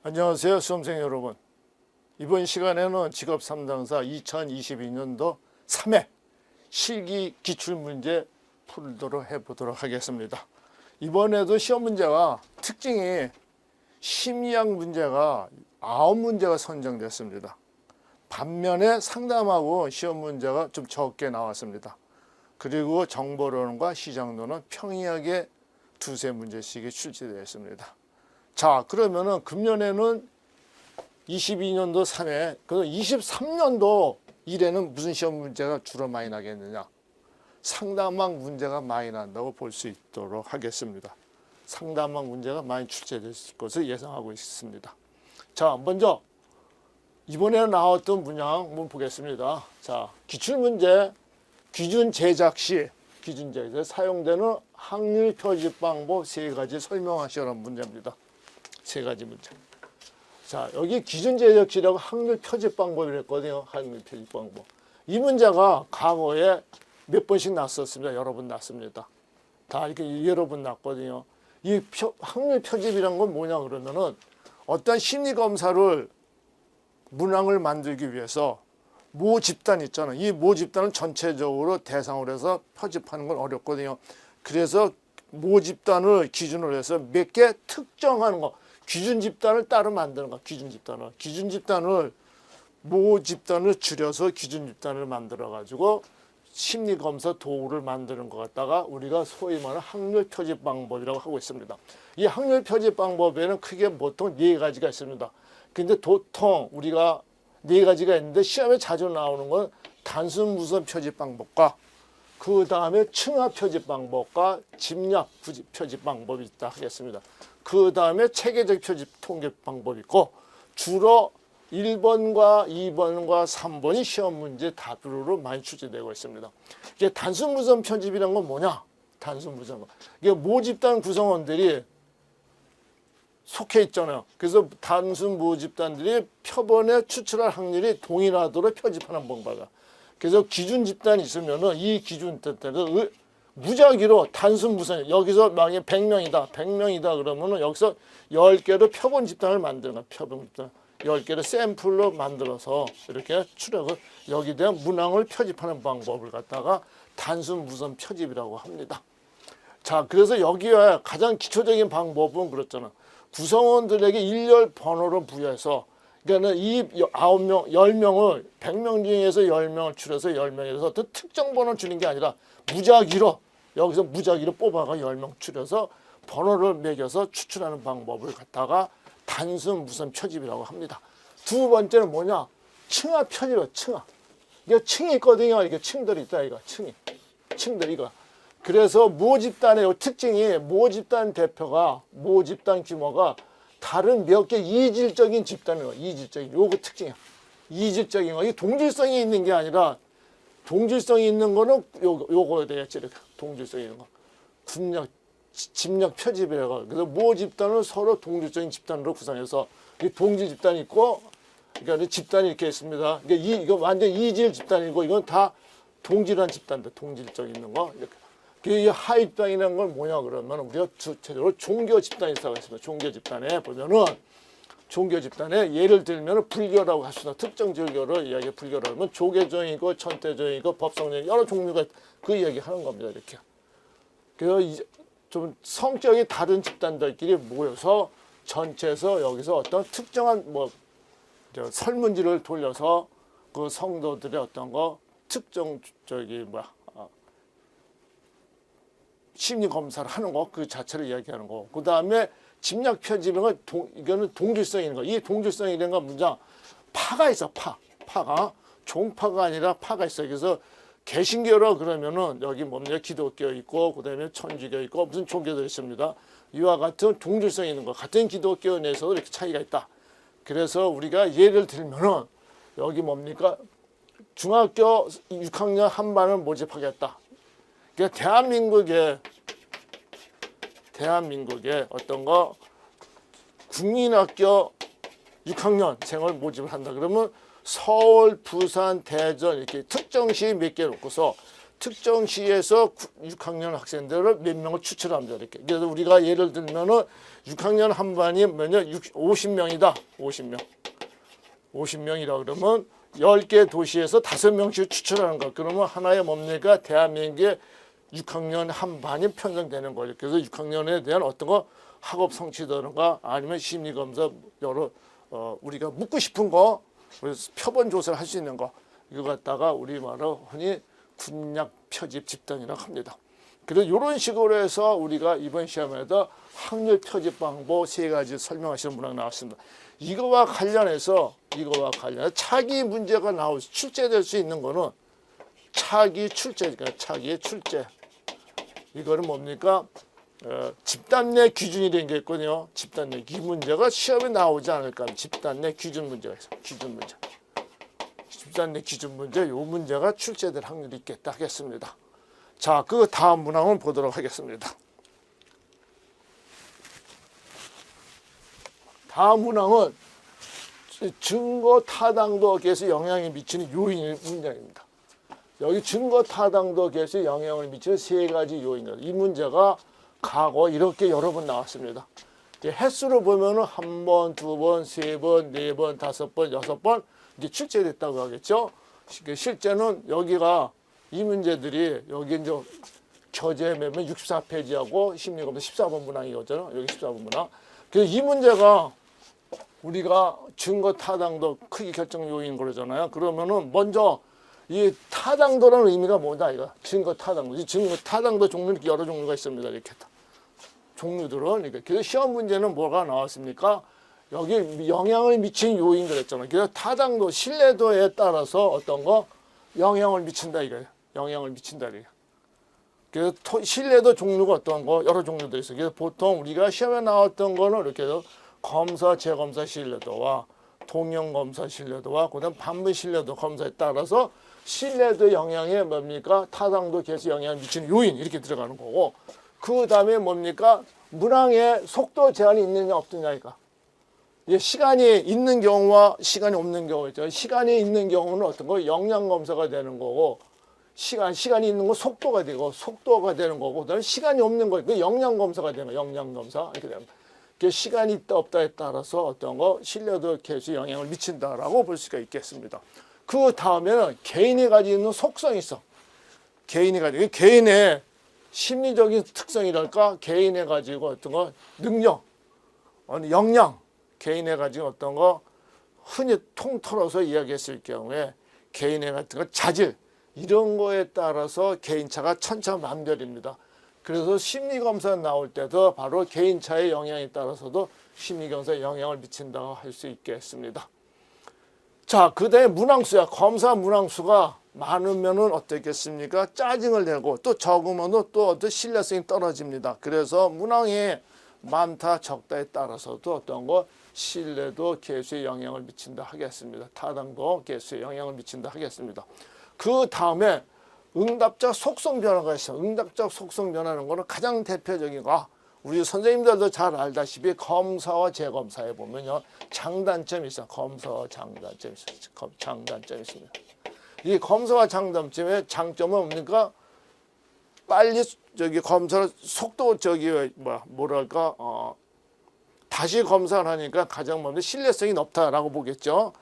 안녕하세요, 수험생 여러분. 이번 시간에는 직업 3당사 2022년도 3회 실기 기출문제 풀도록 해보도록 하겠습니다. 이번에도 시험 문제가 특징이 심리학 문제가 9문제가 선정됐습니다. 반면에 상담하고 시험 문제가 좀 적게 나왔습니다. 그리고 정보론과 시장론은 평이하게 두세 문제씩이 출제되었습니다. 자, 그러면은 금년에는 22년도 3회, 그럼 23년도 1회는 무슨 시험 문제가 주로 많이 나겠느냐? 상담학 문제가 많이 난다고 볼 수 있도록 하겠습니다. 상담학 문제가 많이 출제될 것을 예상하고 있습니다. 자, 먼저 이번에 나왔던 문항 한번 보겠습니다. 자, 기출문제 기준 제작 시 사용되는 확률 표집 방법 3가지 설명하시라는 문제입니다. 3가지 문제. 자, 여기 기준 제작 시라고 확률 표집 방법을 했거든요. 확률 표집 방법. 이 문제가 과거에 몇 번씩 났었습니다. 여러 번 났습니다. 다 이렇게 여러 번 났거든요. 이 확률 표집이란 건 뭐냐 그러면은 어떤 심리 검사를 문항을 만들기 위해서 모 집단 있잖아요. 이 모 집단을 전체적으로 대상으로 해서 표집하는 건 어렵거든요. 그래서 모 집단을 기준으로 해서 몇 개 특정하는 거, 기준 집단을 따로 만드는 거, 기준 집단을 모 집단을 줄여서 기준 집단을 만들어 가지고 심리 검사 도구를 만드는 것 갖다가 우리가 소위 말하는 확률 표집 방법이라고 하고 있습니다. 이 확률 표집 방법에는 크게 보통 4가지가 있습니다. 근데 보통 우리가 4가지가 있는데 시험에 자주 나오는 건 단순 무선 표집 방법과 그 다음에 층화 표집 방법과 집약 표집 방법이 있다 하겠습니다. 그 다음에 체계적 표집 통계 방법이 있고 주로 1번과 2번과 3번이 시험 문제 답으로 많이 출제되고 있습니다. 이게 단순 무선 표집이란 건 뭐냐? 단순 무선. 이게 모 집단 구성원들이 속해 있잖아요. 그래서 단순 모 집단들이 표본에 추출할 확률이 동일하도록 표집하는 방법이야. 그래서 기준 집단이 있으면은 이 기준 집단을 무작위로 단순 무선, 여기서 만약에 100명이다 그러면은 여기서 10개로 표본 집단을 만드는 거야. 표본 집단 10개를 샘플로 만들어서 이렇게 추력을 여기에 대한 문항을 표집하는 방법을 갖다가 단순 무선 표집이라고 합니다. 자, 그래서 여기에 가장 기초적인 방법은 그렇잖아. 구성원들에게 일렬 번호를 부여해서, 그러니까 이 9명, 10명을 100명 중에서 10명을 추려서 10명에서 어떤 특정 번호를 주는 게 아니라 무작위로, 여기서 무작위로 뽑아가 10명 추려서 번호를 매겨서 추출하는 방법을 갖다가 단순 무선 표집이라고 합니다. 두 번째는 뭐냐? 층화 표집이야, 층화. 이게 층이 있거든요. 이게 층들이 있다, 이거. 층들이 이거. 그래서 모 집단의 특징이 모 집단 대표가, 모 집단 규모가 다른 몇 개 이질적인 집단이에요. 이질적인. 요거 특징이야. 이질적인 거. 이게 동질성이 있는 게 아니라 동질성이 있는 거는 요거에 되겠지. 이렇게. 동질성이 있는 거. 집약 표집이라고. 그래서 모 집단을 서로 동질적인 집단으로 구성해서 이 동질 집단이 있고, 그러니까 집단이 이렇게 있습니다. 그러니까 이거 완전 이질 집단이고 이건 다 동질한 집단들, 동질적 있는 거. 이렇게. 이 하입당이라는 건 뭐냐 그러면 우리가 주체적으로 종교 집단이 있다고 했습니다. 종교 집단에 보면은 종교 집단에 예를 들면 불교라고 합시다. 특정 종교를 이야기 불교라고 하면 조계종이고 천태종이고 법성종 여러 종류가 그 이야기 하는 겁니다. 이렇게. 그래서 좀 성격이 다른 집단들끼리 모여서 전체에서 여기서 어떤 특정한 설문지를 돌려서 그 성도들의 어떤 거 특정 심리 검사를 하는 거 그 자체를 이야기하는 거. 그 다음에 집약 표집은 이거는 동질성이 있는 거. 이 동질성이 있는 건 뭐냐? 파가 있어. 파가 종파가 아니라 파가 있어. 그래서 개신교로 그러면은 여기 뭡니까? 기독교 있고 그다음에 천주교 있고 무슨 종교도 있습니다. 이와 같은 동질성이 있는 거. 같은 기독교 내에서도 이렇게 차이가 있다. 그래서 우리가 예를 들면은 여기 뭡니까? 중학교 6학년 한 반을 모집하겠다. 그러니까 대한민국의 어떤 거 국민학교 6학년생을 모집을 한다. 그러면 서울, 부산, 대전 이렇게 특정시 몇 개 놓고서 특정 시에서 6학년 학생들을 몇 명을 추출합니다. 이렇게. 그래서 우리가 예를 들면은 6학년 한 반이 뭐냐 50명이다. 50명. 50명이라 그러면 10개 도시에서 5명씩 추출하는 거. 그러면 하나의 뭡니까? 대한민국의 6학년 한 반이 편성되는 거죠. 그래서 6학년에 대한 어떤 거 학업 성취도든가 아니면 심리검사 여러 우리가 묻고 싶은 거 표본 조사를 할 수 있는 거 이거 갖다가 우리말로 흔히 군약 표집 집단이라고 합니다. 그래서 이런 식으로 해서 우리가 이번 시험에도 확률 표집 방법 3가지 설명하시는 문항 나왔습니다. 이거와 관련해서 차기 문제가 출제될 수 있는 거는 차기 출제, 그러니까 차기의 출제. 이거는 뭡니까? 집단 내 기준이 된 게 있거든요. 집단 내 이 문제가 시험에 나오지 않을까? 집단 내 기준 문제가 있어. 기준 문제. 집단 내 기준 문제, 요 문제가 출제될 확률이 있겠다 하겠습니다. 자, 그 다음 문항을 보도록 하겠습니다. 다음 문항은 증거 타당도에서 영향이 미치는 요인 문제입니다. 여기 증거 타당도에서 영향을 미치는 3가지 요인입니다. 이 문제가 과거 이렇게 여러 번 나왔습니다. 횟수로 보면은 1번, 2번, 3번, 4번, 5번, 6번 이제 출제됐다고 하겠죠. 실제는 여기가 이 문제들이 여기 이제 교재 매면 64페이지하고 심리검사 14번 문항이었잖아요. 여기 14번 문항. 그래서 이 문제가 우리가 증거 타당도 크기 결정 요인 그러잖아요. 그러면은 먼저 이 타당도라는 의미가 뭐냐 이거 증거 타당도. 이 증거 타당도 종류는 여러 종류가 있습니다. 이렇게 종류들은 이렇게. 그래서 시험 문제는 뭐가 나왔습니까? 여기 영향을 미치는 요인 그랬잖아요. 그래서 타당도, 신뢰도에 따라서 어떤 거 영향을 미친다 이거예요. 영향을 미친다 이거예요. 그래서 신뢰도 종류가 어떤 거 여러 종류도 있어요. 그래서 보통 우리가 시험에 나왔던 거는 이렇게 해서 검사, 재검사 신뢰도와 동형 검사 신뢰도와 그다음 반문 신뢰도 검사에 따라서 신뢰도 영향에 뭡니까? 타당도 계속 영향을 미치는 요인 이렇게 들어가는 거고 그 다음에 뭡니까? 문항에 속도 제한이 있느냐 없느냐니까. 시간이 있는 경우와 시간이 없는 경우 있죠. 시간이 있는 경우는 어떤 거? 영양 검사가 되는 거고 시간이 있는 건 속도가 되고 속도가 되는 거고 그다음에 시간이 없는 거 그 영양 검사가 되는 거예요. 영양 검사 이렇게 됩니다. 시간이 있다 없다에 따라서 어떤 거 신뢰도 계속 영향을 미친다라고 볼 수가 있겠습니다. 그 다음에는 개인이 가지고 있는 속성이 있어. 개인의 심리적인 특성이랄까 개인의 가지고 어떤 거 능력, 역량, 개인의 가지고 어떤 거 흔히 통틀어서 이야기했을 경우에 개인의 같은 거 자질 이런 거에 따라서 개인차가 천차만별입니다. 그래서 심리검사 나올 때도 바로 개인차의 영향에 따라서도 심리검사에 영향을 미친다고 할 수 있겠습니다. 자, 그 다음에 문항수야. 검사 문항수가 많으면은 어떻겠습니까? 짜증을 내고 또 적으면은 또 어떤 신뢰성이 떨어집니다. 그래서 문항이 많다 적다에 따라서도 어떤 거 신뢰도 개수에 영향을 미친다 하겠습니다. 타당도 개수에 영향을 미친다 하겠습니다. 그 다음에 응답자 속성 변화가 있어요. 응답자 속성 변화는 거는 가장 대표적인 거. 우리 선생님들도 잘 알다시피 검사와 재검사에 보면요. 장단점이 있어요. 검사와 장단점이 있어요. 장단점이 있습니다. 이 검사와 장단점의 장점은 뭡니까? 빨리 검사를 속도 뭐랄까 다시 검사를 하니까 가장 먼저 신뢰성이 높다라고 보겠죠.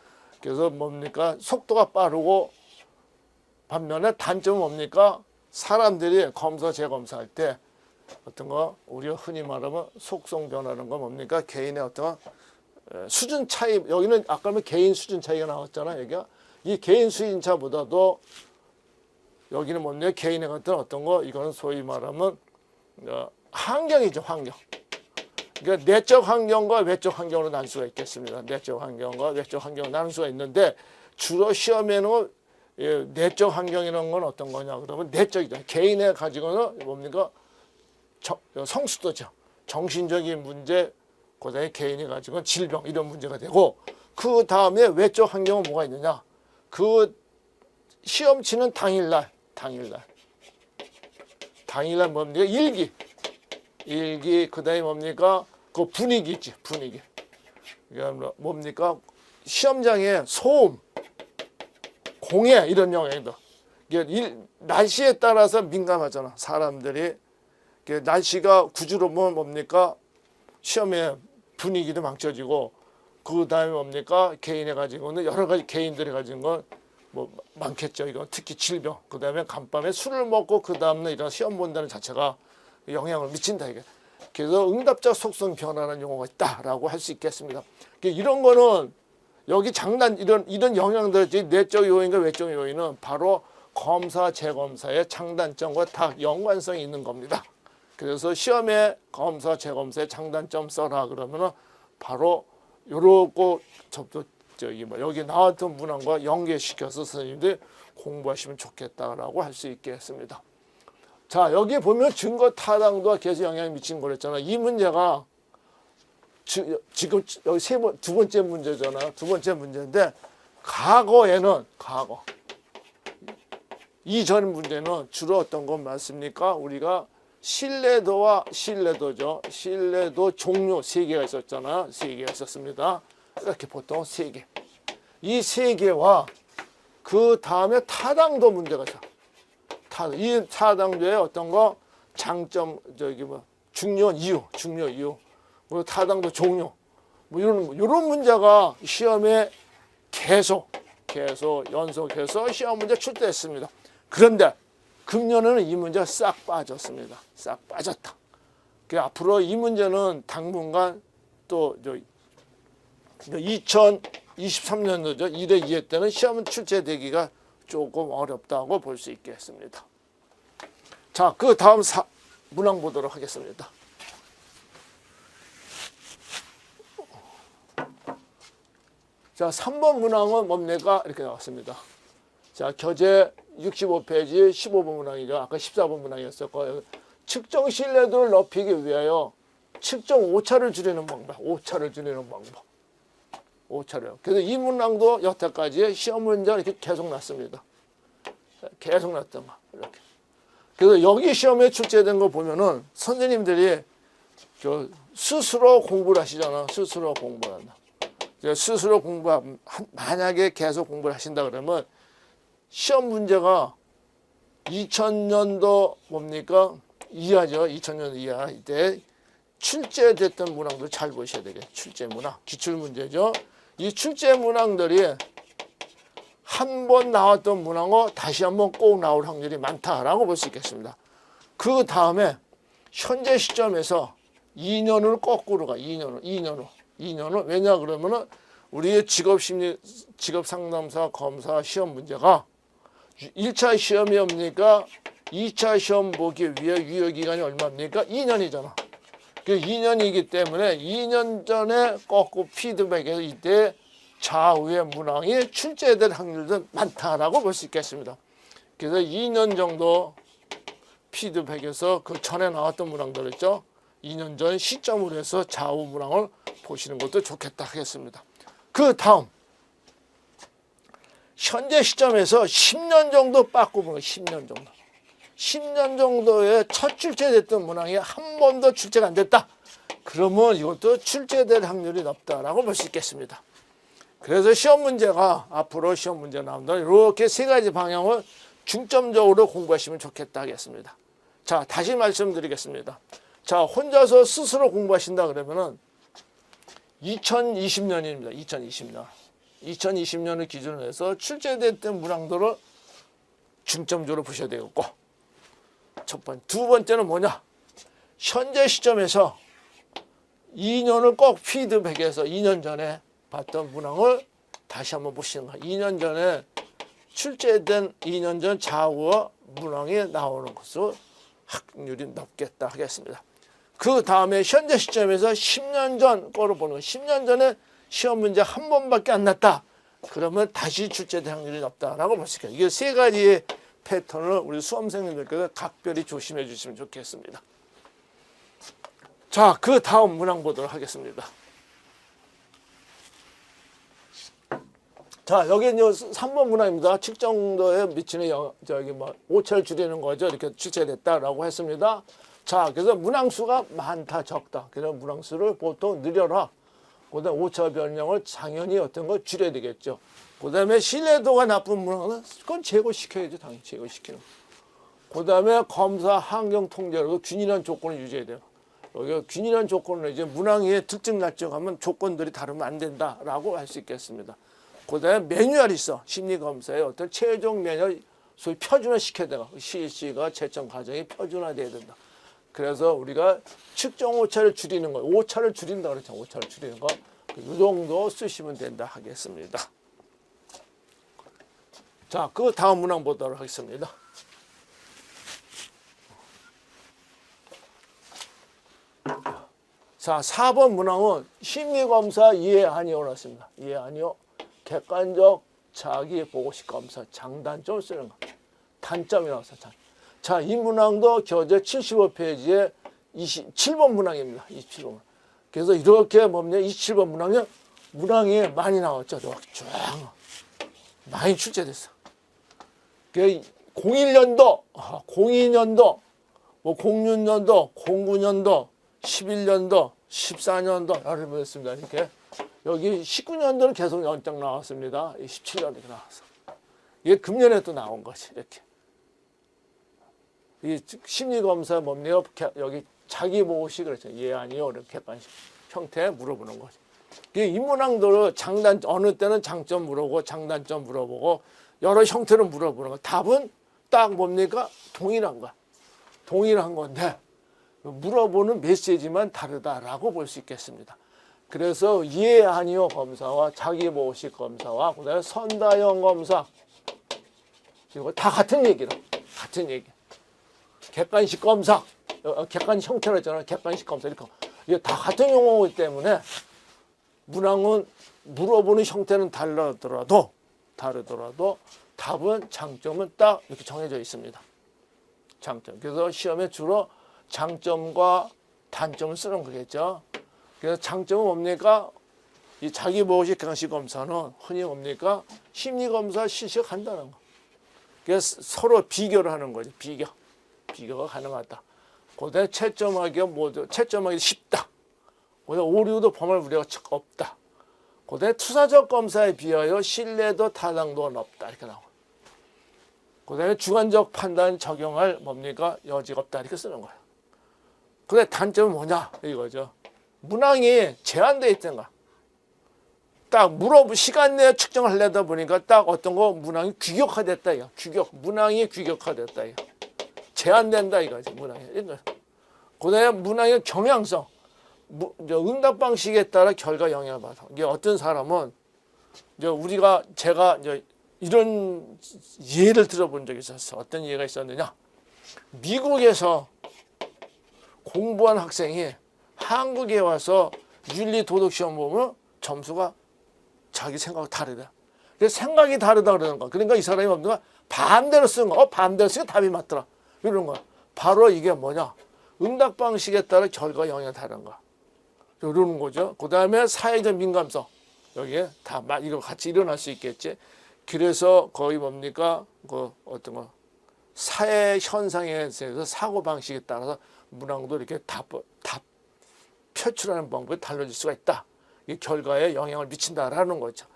그래서 뭡니까? 속도가 빠르고 반면에 단점은 뭡니까? 사람들이 검사 재검사할 때 어떤 거 우리가 흔히 말하면 속성 변화라는 건 뭡니까? 개인의 어떤 수준 차이 여기는 아까 보면 개인 수준 차이가 나왔잖아요. 여기가 이 개인 수준 차보다도 여기는 뭡니까? 개인의 같은 어떤 거 이거는 소위 말하면 환경이죠. 환경. 그러니까 내적 환경과 외적 환경으로 나눌 수가 있겠습니다. 내적 환경과 외적 환경으로 나눌 수가 있는데 주로 시험에는 내적 환경이라는 건 어떤 거냐 그러면 내적이죠. 개인의 가지고는 뭡니까? 성수도죠. 정신적인 문제, 그다음에 개인이 가지고 질병 이런 문제가 되고 그 다음에 외적 환경은 뭐가 있느냐? 그 시험 치는 당일날 뭡니까? 일기 그다음에 뭡니까? 그 분위기 있지 분위기. 그러니까 뭡니까? 시험장에 소음, 공해 이런 영향이다. 날씨에 따라서 민감하잖아. 사람들이 날씨가 구주로면 뭡니까? 시험에 분위기도 망쳐지고 그 다음에 뭡니까? 개인이 가지고는 여러 가지 개인들이 가진 건 뭐 많겠죠. 이거 특히 질병. 그 다음에 간밤에 술을 먹고 그 다음날 이런 시험 본다는 자체가 영향을 미친다 이게. 그래서 응답자 속성 변화라는 용어가 있다라고 할 수 있겠습니다. 이런 거는 여기 장단 이런 영향들 내적 요인과 외적 요인은 바로 검사 재검사의 장단점과 다 연관성이 있는 겁니다. 그래서 시험에 검사 재검사의 장단점 써라 그러면은 바로 요렇고 여기 나왔던 문항과 연계시켜서 선생님들 공부하시면 좋겠다라고 할 수 있겠습니다. 자, 여기 보면 증거 타당도가 계속 영향을 미친 거랬잖아. 이 문제가 지금 여기 두 번째 문제잖아. 두 번째 문제인데 과거 이전 문제는 주로 어떤 건 맞습니까? 우리가 신뢰도죠. 신뢰도 종류 3개가 있었잖아. 3개가 있었습니다. 이렇게 보통 3개. 이 3개와 그 다음에 타당도 문제가 있어. 이 타당도의 어떤 거 장점 중요한 이유, 뭐 타당도 종류, 뭐 이런 문제가 시험에 계속 연속해서 시험 문제 출제했습니다. 그런데 금년에는 이 문제가 싹 빠졌습니다. 싹 빠졌다. 앞으로 이 문제는 당분간 또 2023년도죠. 1회, 2회 때는 시험 출제되기가 조금 어렵다고 볼 수 있겠습니다. 자, 그 다음 문항 보도록 하겠습니다. 자, 3번 문항은 뭡니까? 이렇게 나왔습니다. 자, 교재 65페이지 15번 문항이죠. 아까 14번 문항이었었고, 측정 신뢰도를 높이기 위하여 측정 오차를 줄이는 방법. 오차를. 그래서 이 문항도 여태까지 시험 문제가 이렇게 계속 났습니다. 계속 났단 말. 이렇게. 그래서 여기 시험에 출제된 거 보면은 선생님들이 스스로 공부를 하시잖아. 스스로 공부를 한다. 스스로 만약에 계속 공부를 하신다 그러면 시험 문제가 2000년도 뭡니까? 이하죠. 2000년도 이하. 이때 출제됐던 문항들 잘 보셔야 되겠죠. 출제 문항. 기출 문제죠. 이 출제 문항들이 한 번 나왔던 문항어 다시 한번 꼭 나올 확률이 많다라고 볼 수 있겠습니다. 그 다음에 현재 시점에서 2년을 거꾸로 가. 2년을. 왜냐 그러면은 우리의 직업 상담사 검사 시험 문제가 1차 시험이 뭡니까? 2차 시험 보기 위해 유효 기간이 얼마입니까? 2년이잖아. 그 2년이기 때문에 2년 전에 꺾고 피드백에서 이때 좌우의 문항이 출제될 확률도 많다라고 볼 수 있겠습니다. 그래서 2년 정도 피드백에서 그 전에 나왔던 문항들 있죠. 2년 전 시점으로 해서 좌우 문항을 보시는 것도 좋겠다 하겠습니다. 그 다음 현재 시점에서 10년 정도 빠꾸 보는 10년 정도. 10년 정도에 첫 출제됐던 문항이 한 번도 출제가 안 됐다. 그러면 이것도 출제될 확률이 높다라고 볼 수 있겠습니다. 그래서 시험 문제가 앞으로 시험 문제 나온다. 이렇게 3가지 방향을 중점적으로 공부하시면 좋겠다 하겠습니다. 자, 다시 말씀드리겠습니다. 자, 혼자서 스스로 공부하신다 그러면은 2020년입니다. 2020년을 기준으로 해서 출제됐던 문항들을 중점적으로 보셔야 되겠고, 두 번째는 뭐냐? 현재 시점에서 2년을 꼭 피드백해서 2년 전에 봤던 문항을 다시 한번 보시는 거예요. 2년 전에 출제된 2년 전 좌우어 문항이 나오는 것으로 확률이 높겠다 하겠습니다. 그 다음에 현재 시점에서 10년 전 거로 보는 거예요. 10년 전에 시험 문제 한 번밖에 안 났다. 그러면 다시 출제될 확률이 높다라고 볼 수 있겠습니다. 이게 3가지의 패턴을 우리 수험생님들께서 각별히 조심해 주시면 좋겠습니다. 자, 그 다음 문항 보도록 하겠습니다. 자, 여기 이제 3번 문항입니다. 측정도에 미치는 오차를 줄이는 거죠. 이렇게 출제됐다라고 했습니다. 자, 그래서 문항수가 많다, 적다. 그래서 문항수를 보통 늘려라. 그다음에 오차 변형을 당연히 어떤 걸 줄여야 되겠죠. 그다음에 신뢰도가 나쁜 문항은 그건 제거시켜야죠. 당연히 제거시키는 거. 그다음에 검사 환경 통제로 균일한 조건을 유지해야 돼요. 여기 균일한 조건을 이제 문항의 들쭉날쭉하면 조건들이 다르면 안 된다라고 할 수 있겠습니다. 그다음에 매뉴얼이 있어. 심리검사의 어떤 최종 매뉴얼 소위 표준화 시켜야 돼요. 실시가 채점 과정이 표준화돼야 된다. 그래서 우리가 측정 오차를 줄이는 거, 오차를 줄인다 그랬죠. 오차를 줄이는 거. 이 정도 쓰시면 된다 하겠습니다. 자, 그 다음 문항 보도록 하겠습니다. 자, 4번 문항은 심리검사 이해 아니오 나왔습니다. 이해 아니오. 객관적 자기보고식 검사 장단점을 쓰는 거. 단점이 나왔어요. 자, 이 문항도 교재 75페이지에 27번 문항입니다. 27번. 그래서 이렇게 뭡니까? 27번 문항은 문항이 많이 나왔죠. 이렇게 쭉 많이 출제됐어. 01년도, 02년도, 뭐 06년도, 09년도, 11년도, 14년도 여러 번 했습니다. 이렇게 여기 19년도는 계속 연장 나왔습니다. 17년도 이렇게 나왔어. 이게 금년에 또 나온 거지. 이렇게. 이 심리검사 뭡니까? 여기 자기보고식 그랬죠. 예, 아니요. 이렇게 객관식 형태에 물어보는 거지. 이 문항들을 어느 때는 장점 물어보고 장단점 물어보고 여러 형태로 물어보는 거. 답은 딱 뭡니까? 동일한 거야. 동일한 건데 물어보는 메시지만 다르다라고 볼 수 있겠습니다. 그래서 예, 아니요 검사와 자기보고식 검사와 그다음에 선다형 검사 이거 다 같은 얘기라. 같은 얘기. 객관식 검사, 객관식 형태로 했잖아요. 객관식 검사 이렇게 이게 다 같은 용어이기 때문에 문항은 물어보는 형태는 다르더라도 답은 장점은 딱 이렇게 정해져 있습니다. 장점. 그래서 시험에 주로 장점과 단점을 쓰는 거겠죠. 그래서 장점은 뭡니까? 이 자기보고식 객관식 검사는 흔히 뭡니까? 심리검사 실시가 간다는 거. 그래서 서로 비교를 하는 거죠. 비교가 가능하다. 그다음에 채점하기 쉽다. 그다음에 오류도 범할 우려가 없다. 그다음에 투사적 검사에 비하여 신뢰도 타당도가 높다. 이렇게 나와요. 그다음에 주관적 판단 적용할 뭡니까? 여지가 없다. 이렇게 쓰는 거예요. 그다음에 단점은 뭐냐? 이거죠. 문항이 제한되어 있던가. 딱 시간 내에 측정을 하려다 보니까 딱 어떤 거 문항이 규격화됐다. 이거. 문항이 규격화됐다. 이거. 제한된다 이거지. 문항이. 그다음에 문항의 경향성. 응답 방식에 따라 결과 영향을 받아. 이게 어떤 사람은 제가 이런 예를 들어본 적이 있었어. 어떤 예가 있었느냐? 미국에서 공부한 학생이 한국에 와서 윤리 도덕 시험 보면 점수가 자기 생각과 다르다. 그래서 생각이 다르다 그러는 거야. 그러니까 이 사람이 뭔가 반대로 쓴 거. 반대로 쓰니까 답이 맞더라. 이런 거야. 바로 이게 뭐냐? 응답 방식에 따라 결과 영향이 다른 거야. 이러는 거죠. 그 다음에 사회적 민감성. 여기에 다 이거 같이 일어날 수 있겠지. 그래서 거의 뭡니까? 어떤 거 사회 현상에 대해서 사고 방식에 따라서 문항도 이렇게 답 표출하는 방법이 달라질 수가 있다. 이 결과에 영향을 미친다라는 거죠.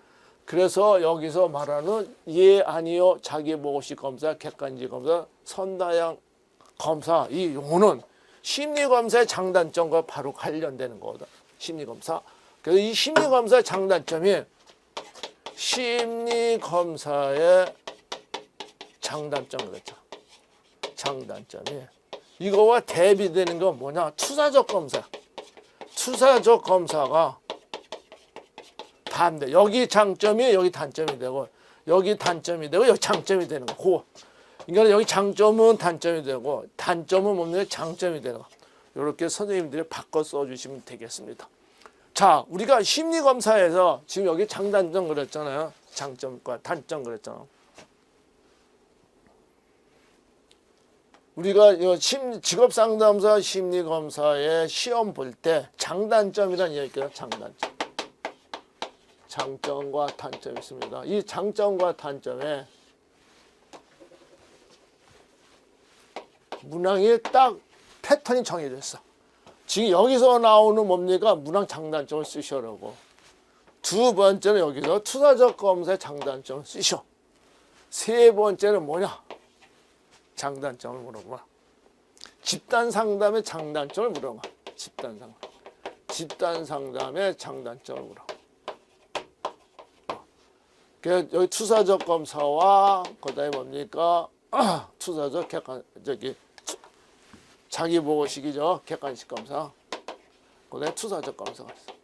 그래서 여기서 말하는 예, 아니요, 자기보고식 검사, 객관식 검사, 선다형 검사 이 용어는 심리검사의 장단점과 바로 관련되는 거거든. 심리검사. 그래서 이 심리검사의 장단점이 심리검사의 장단점 그랬죠. 장단점이 이거와 대비되는 건 뭐냐? 투사적 검사. 투사적 검사가 반대. 여기 장점이 여기 단점이 되고 여기 단점이 되고 여기 장점이 되는 거. 그러니까 여기 장점은 단점이 되고 단점은 뭡니까? 장점이 되는 거. 이렇게 선생님들이 바꿔 써주시면 되겠습니다. 자, 우리가 심리검사에서 지금 여기 장단점 그랬잖아요. 장점과 단점 그랬잖아요. 우리가 직업상담사 심리검사의 시험 볼 때 장단점이라는 얘기가 장단점. 장점과 단점이 있습니다. 이 장점과 단점에 문항이 딱 패턴이 정해져 있어. 지금 여기서 나오는 뭡니까? 문항 장단점을 쓰시라고. 두 번째는 여기서 투사적 검사의 장단점을 쓰셔. 세 번째는 뭐냐? 장단점을 물어봐. 집단 상담의 장단점을 물어봐. 집단 상담의 장단점을 물어봐. 그래서 여기 투사적 검사와 그다음에 뭡니까? 투사적 객관 자기 보고식이죠. 객관식 검사. 그다음에 투사적 검사가 있어.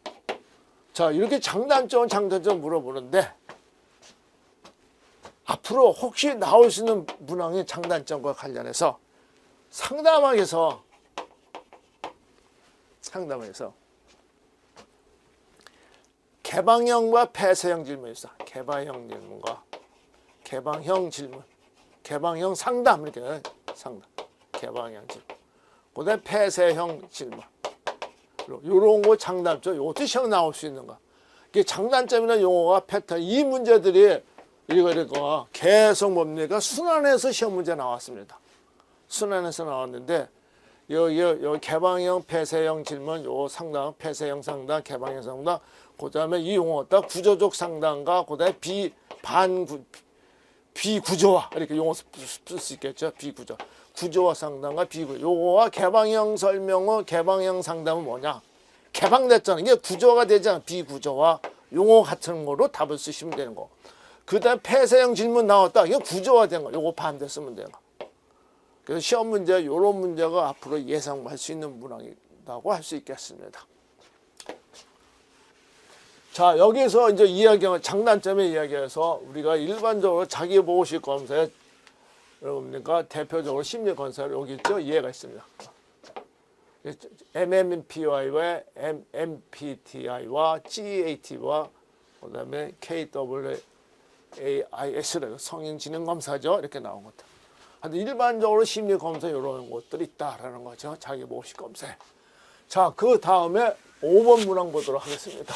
자, 이렇게 장단점 물어보는데 앞으로 혹시 나올 수 있는 문항의 장단점과 관련해서 상담학에서 개방형과 폐쇄형 질문이 있어. 개방형 질문과 개방형 질문, 개방형 상담 이렇게 상담, 개방형 질문. 그다음에 폐쇄형 질문. 요런 거 장단점, 요것도 시험 나올 수 있는가. 이게 장단점이나 용어가 패턴, 이 문제들이 이거 계속 뭡니까? 순환해서 시험 문제 나왔습니다. 순환해서 나왔는데 요 개방형, 폐쇄형 질문, 요 상담, 폐쇄형 상담, 개방형 상담, 그다음에 이 용어 딱 구조적 상담과 그다음에 비구조화 이렇게 용어 쓸 수 있겠죠. 비구조. 구조화 상담과 비구조. 요거와 개방형 설명어, 개방형 상담은 뭐냐? 개방됐잖아. 이게 구조화가 되지 않아. 비구조화. 용어 같은 거로 답을 쓰시면 되는 거. 그다음 폐쇄형 질문 나왔다. 이게 구조화된 거. 요거 반대 쓰면 돼요. 그래서 시험 문제, 요런 문제가 앞으로 예상할 수 있는 문항이라고 할 수 있겠습니다. 자, 여기서 이제 장단점의 이야기에서 우리가 일반적으로 자기보고식 검사에 여러분들과 대표적으로 심리 검사를 여기 있죠. 이해가 있습니다. MMPI와 MBTI와 GAT와 그다음에 KWAIS를 성인 지능 검사죠. 이렇게 나온 것들. 근데 일반적으로 심리 검사 이런 것들이 있다라는 거죠. 자기보고식 검사. 자, 그 다음에 5번 문항 보도록 하겠습니다.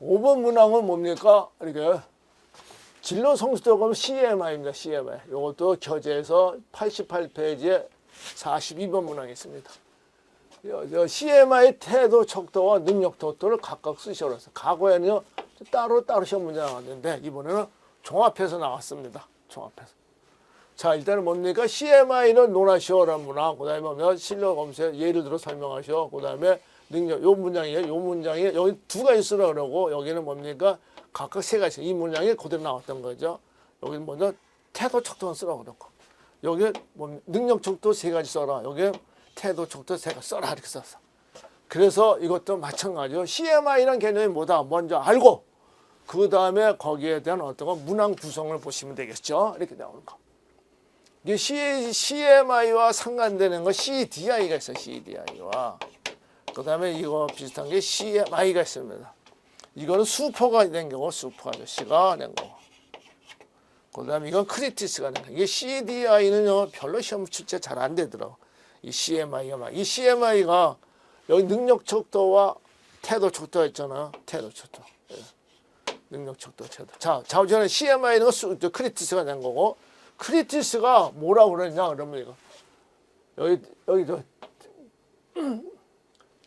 5번 문항은 뭡니까? 이렇게 진로 성취도금 CMI입니다. CMI. 이것도 교재에서 88페이지에 42번 문항이 있습니다. CMI 태도, 척도와 능력 척도를 각각 쓰셔라. 과거에는 따로 시험 문제 나왔는데 이번에는 종합해서 나왔습니다. 종합해서. 자, 일단은 뭡니까? CMI는 논하시오라는 문항. 그다음에 뭐냐면 실력 검색 예를 들어 설명하시오. 그다음에 능력, 요 문장이에요. 요 문장이 여기 두 가지 쓰라 그러고 여기는 뭡니까? 각각 세 가지. 이 문장이 그대로 나왔던 거죠. 여기는 먼저 태도, 척도만 쓰라 그러고 여기 능력, 척도 세 가지 써라. 여기 태도, 척도 세 가지 써라 이렇게 썼어. 그래서 이것도 마찬가지로 CMI라는 개념이 뭐다? 먼저 알고 그 다음에 거기에 대한 어떤 거 문항 구성을 보시면 되겠죠. 이렇게 나오는 거. 이게 CMI와 상관되는 거 CDI가 있어요. CDI와 그 다음에 이거 비슷한 게 CMI가 있습니다. 이거는 수포가 낸 거고 수포 아저씨가 낸 거고 그 다음에 이건 크리티스가 낸 거. 이게 CDI는요 별로 시험 출제 잘 안 되더라고. 이 CMI가 여기 능력 척도와 태도 척도가 있잖아. 태도 척도. 능력 척도 태도. 자, 전에 CMI는 크리티스가 낸 거고 크리티스가 뭐라고 그러냐 그러면 이거 여기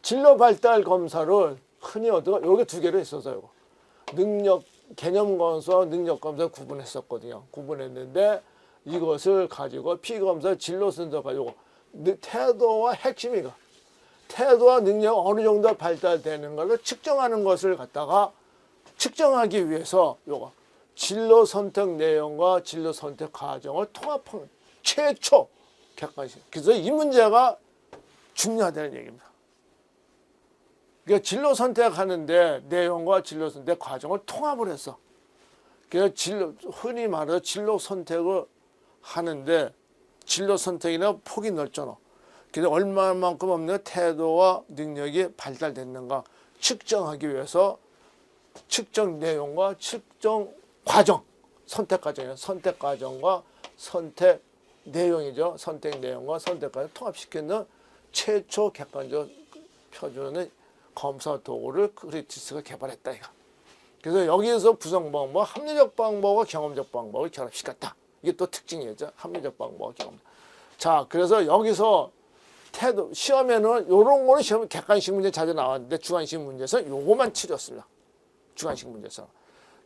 진로 발달 검사를 흔히 여기 두 개를 했어서 이거 능력 개념 검사, 능력 검사 구분했었거든요. 구분했는데 이것을 가지고 피검사 진로 선서 가지고 태도와 핵심이 이거 태도와 능력 어느 정도 발달되는 걸 측정하는 것을 갖다가 측정하기 위해서 요거 진로 선택 내용과 진로 선택 과정을 통합하는 최초 객관식. 그래서 이 문제가 중요하다는 얘기입니다. 그러니까 진로 선택하는데 내용과 진로 선택 과정을 통합을 했어. 그래서 흔히 말해서 진로 선택을 하는데 진로 선택이나 폭이 넓잖아. 그래서 얼마만큼 없는 태도와 능력이 발달됐는가 측정하기 위해서 측정 내용과 측정 과정, 선택 과정이에요. 선택 과정과 선택 내용이죠. 선택 내용과 선택 과정 통합시키는 최초 객관적 표준의 검사 도구를 크리티스가 개발했다 이거. 그래서 여기에서 구성 방법, 합리적 방법과 경험적 방법을 결합시켰다. 이게 또 특징이죠. 합리적 방법과 경험. 자, 그래서 여기서 태도 시험에는 요런 거는 시험 객관식 문제 자주 나왔는데 주관식 문제에서 요거만 치렀습니다. 주관식 문제에서.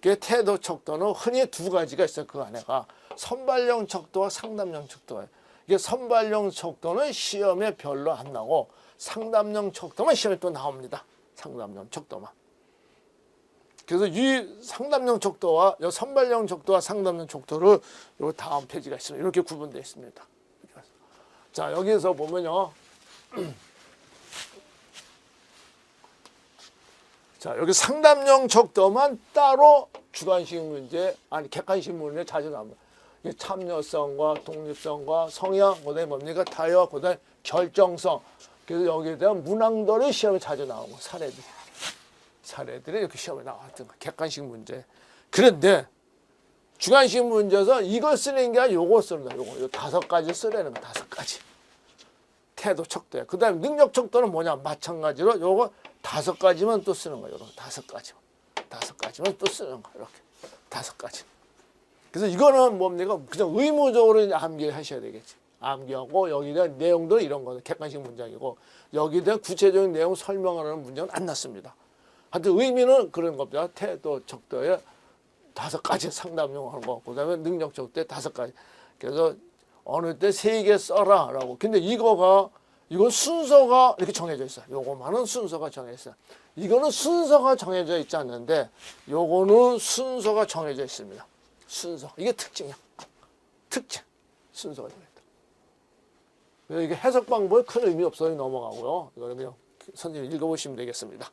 그 태도 척도는 흔히 두 가지가 있어요. 그 안에가 선발형 척도와 상담형 척도예요. 이게 선발형 척도는 시험에 별로 안 나고 상담형 척도만 시험에 또 나옵니다. 상담형 척도만. 그래서 이 상담형 척도와 선발형 척도와 상담형 척도를 요 다음 페이지가 있습니다. 이렇게 구분되어 있습니다. 자, 여기서 보면요. 자, 여기 상담형 척도만 따로 주관식 문제, 아니 객관식 문제 자주 나옵니다. 참여성과 독립성과 성향, 그다음에 뭡니까? 타협, 그다음에 결정성. 그래서 여기에 대한 문항들이 시험에 자주 나오고 사례들이 이렇게 시험에 나왔던 거. 객관식 문제. 그런데 주관식 문제에서 이걸 쓰는 게 아니라 요거 쓰는 거야. 요거 5가지 쓰라는 거. 5가지. 태도 척도야. 그 다음에 능력 척도는 뭐냐? 마찬가지로 요거 5가지만 또 쓰는 거예요. 5가지만 또 쓰는 거. 이렇게 5가지. 그래서 이거는 뭡니까? 그냥 의무적으로 암기하셔야 되겠지. 암기하고 여기에 대한 내용들은 이런 거는 객관식 문장이고 여기에 대한 구체적인 내용 설명하는 문장은 안 났습니다. 하여튼 의미는 그런 겁니다. 태도 척도에 5가지 상담용 하는 거. 그 다음에 능력 척도에 5가지. 그래서 어느 때 3개 써라 라고. 근데 이건 순서가 이렇게 정해져 있어요. 요거만은 순서가 정해져 있어요. 이거는 순서가 정해져 있지 않는데 요거는 순서가 정해져 있습니다. 순서. 이게 특징이야. 특징. 순서가 정해져 있다. 이게 해석 방법에 큰 의미 없어요. 넘어가고요. 이거는 그냥 선생님 읽어보시면 되겠습니다.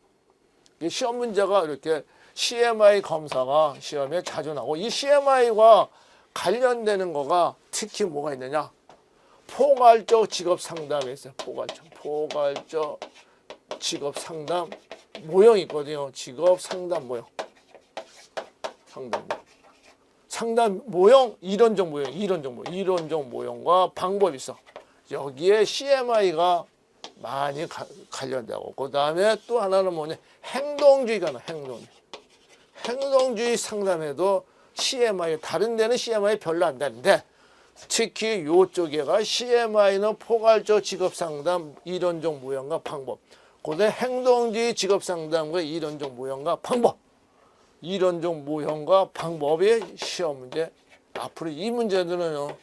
시험 문제가 이렇게 CMI 검사가 시험에 자주 나오고 이 CMI와 관련되는 거가 특히 뭐가 있느냐? 포괄적 직업 상담에 있어요. 포괄적 직업 상담 모형이 있거든요. 직업 상담 모형. 상담 모형, 이론적 모형과 방법이 있어. 여기에 CMI가 많이 관련되고 그 다음에 또 하나는 뭐냐? 행동주의가 나. 행동주의 상담에도 CMI, 다른 데는 CMI 별로 안 되는데 특히 요쪽에가 CMI는 포괄적 직업상담, 이론적 모형과 방법. 그다음에 행동주의 직업상담과 이론적 모형과 방법. 이론적 모형과 방법의 시험 문제. 앞으로 이 문제들은요.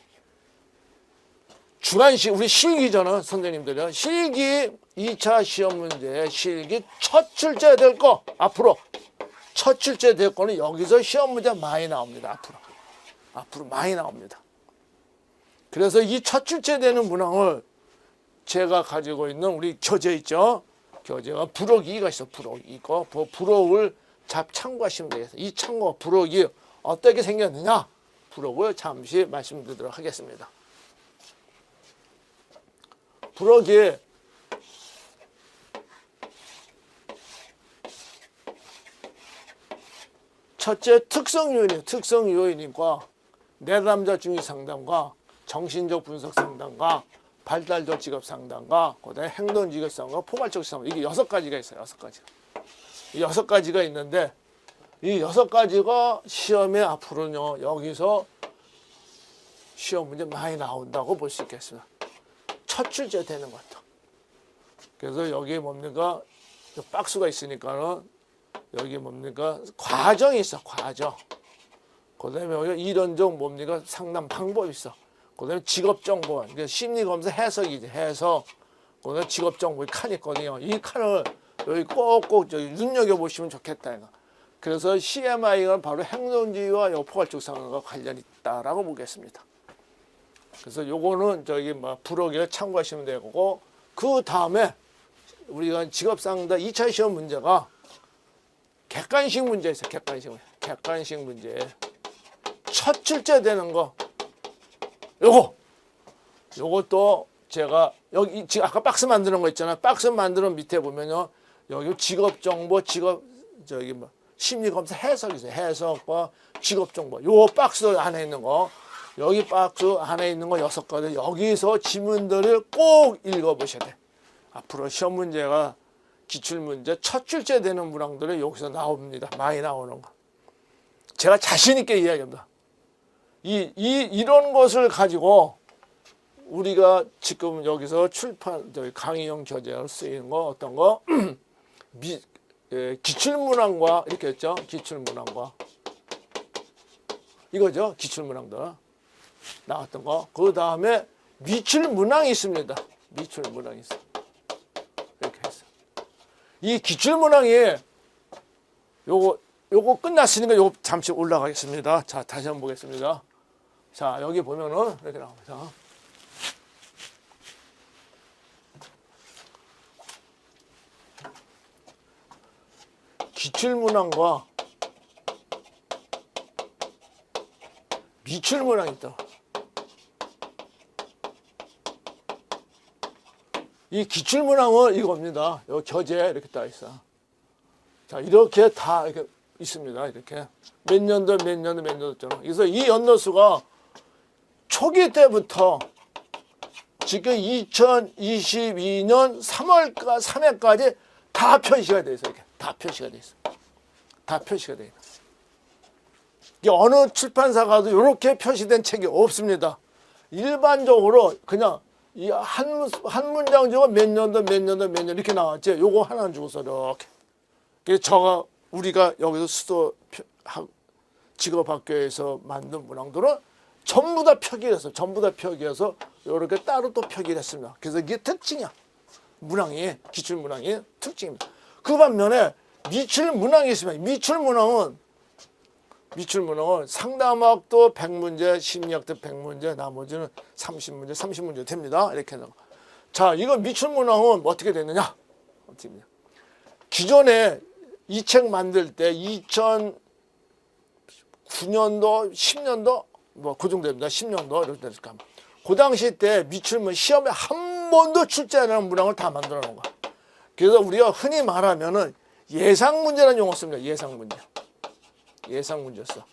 주관식, 우리 실기잖아, 선생님들이요. 실기 2차 시험 문제에 실기 첫 출제 될 거, 앞으로. 첫 출제 될 거는 여기서 시험 문제 많이 나옵니다. 앞으로 많이 나옵니다. 그래서 이 첫 출제 되는 문항을 제가 가지고 있는 우리 교재 있죠. 교재가 부록 2가 있어. 부록 2거. 부록을 참고하시면 되겠어요. 이 참고 부록이 어떻게 생겼느냐. 부록을 잠시 말씀드리도록 하겠습니다. 부록이 첫째 특성 요인과 내담자 중위 상담과 정신적 분석 상담과 발달적 직업 상담과 그다음에 행동 직업 상담과 포괄적 상담. 이게 6가지가 있어요. 6가지. 이 6가지가 있는데 이 6가지가 시험에 앞으로는요. 여기서 시험 문제 많이 나온다고 볼 수 있겠습니다. 첫 출제 되는 것도. 그래서 여기에 뭡니까? 박스가 있으니까는 여기 뭡니까? 과정이 있어. 과정. 그다음에 여기 이론적 뭡니까? 상담 방법이 있어. 그다음에 직업정보. 그러니까 심리검사 해석이지. 해석. 그다음에 직업정보 칸이 있거든요. 이 칸을 여기 꼭꼭 눈여겨보시면 좋겠다. 이거. 그래서 CMI가 바로 행동주의와 포괄적 상황과 관련이 있다라고 보겠습니다. 그래서 요거는 저기 부록에 참고하시면 되고 그 다음에 우리가 직업상담 2차 시험 문제가 객관식 문제 있어요. 객관식 문제. 첫 출제되는 거. 요것도 제가 여기 지금 아까 박스 만드는 거 있잖아요. 박스 만드는 밑에 보면요. 여기 직업정보, 심리검사 해석이 있어요. 해석과 직업정보. 요 박스 안에 있는 거. 여기 박스 안에 있는 거 6가지. 여기서 지문들을 꼭 읽어보셔야 돼. 앞으로 시험 문제가 기출문제 첫 출제되는 문항들은 여기서 나옵니다. 많이 나오는 거. 제가 자신 있게 이야기합니다. 이런 것을 가지고 우리가 지금 여기서 저기 강의용 교재로 쓰이는 거 어떤 거 기출문항과 이렇게 했죠. 기출문항과 이거죠. 기출문항들 나왔던 거. 그 다음에 미출문항이 있습니다. 미출문항이 있어. 이렇게 했어. 이 기출문항이 요거 끝났으니까 요거 잠시 올라가겠습니다. 자, 다시 한번 보겠습니다. 자, 여기 보면은 이렇게 나옵니다. 기출문항과 미출문항이 있다. 이 기출문항은 이겁니다. 여기 교재에 이렇게 딱 있어. 자, 이렇게 다 이렇게 있습니다. 이렇게 몇 년도 몇 년도 몇 년도 있잖아. 그래서 이 연도수가 초기 때부터 지금 2022년 3회까지 다 표시가 돼 있어. 이렇게 다 표시가 돼 있어. 다 표시가 돼 있어. 이게 어느 출판사가도 이렇게 표시된 책이 없습니다. 일반적으로 그냥 이 한 문장 주고 몇 년도 몇 년도 몇 년 이렇게 나왔지. 요거 하나 주고서 이렇게. 그래서 우리가 여기서 수도 직업학교에서 만든 문항들은 전부 다 표기해서 이렇게 따로 또 표기를 했습니다. 그래서 이게 특징이야. 문항이 기출문항이 특징입니다. 그 반면에 미출문항이 있으면 미출문항은 상담학도 100문제, 심리학도 100문제, 나머지는 30문제 됩니다. 이렇게 해서. 자, 이거 미출문항은 어떻게 됐느냐? 기존에 이 책 만들 때 2009년도, 10년도 뭐 그 정도 됩니다. 10년도 이렇게 될까. 그 당시 때 미출문 시험에 한 번도 출제 안 하는 문항을 다 만들어 놓은 거야. 그래서 우리가 흔히 말하면은 예상문제라는 용어 씁니다. 예상문제였어.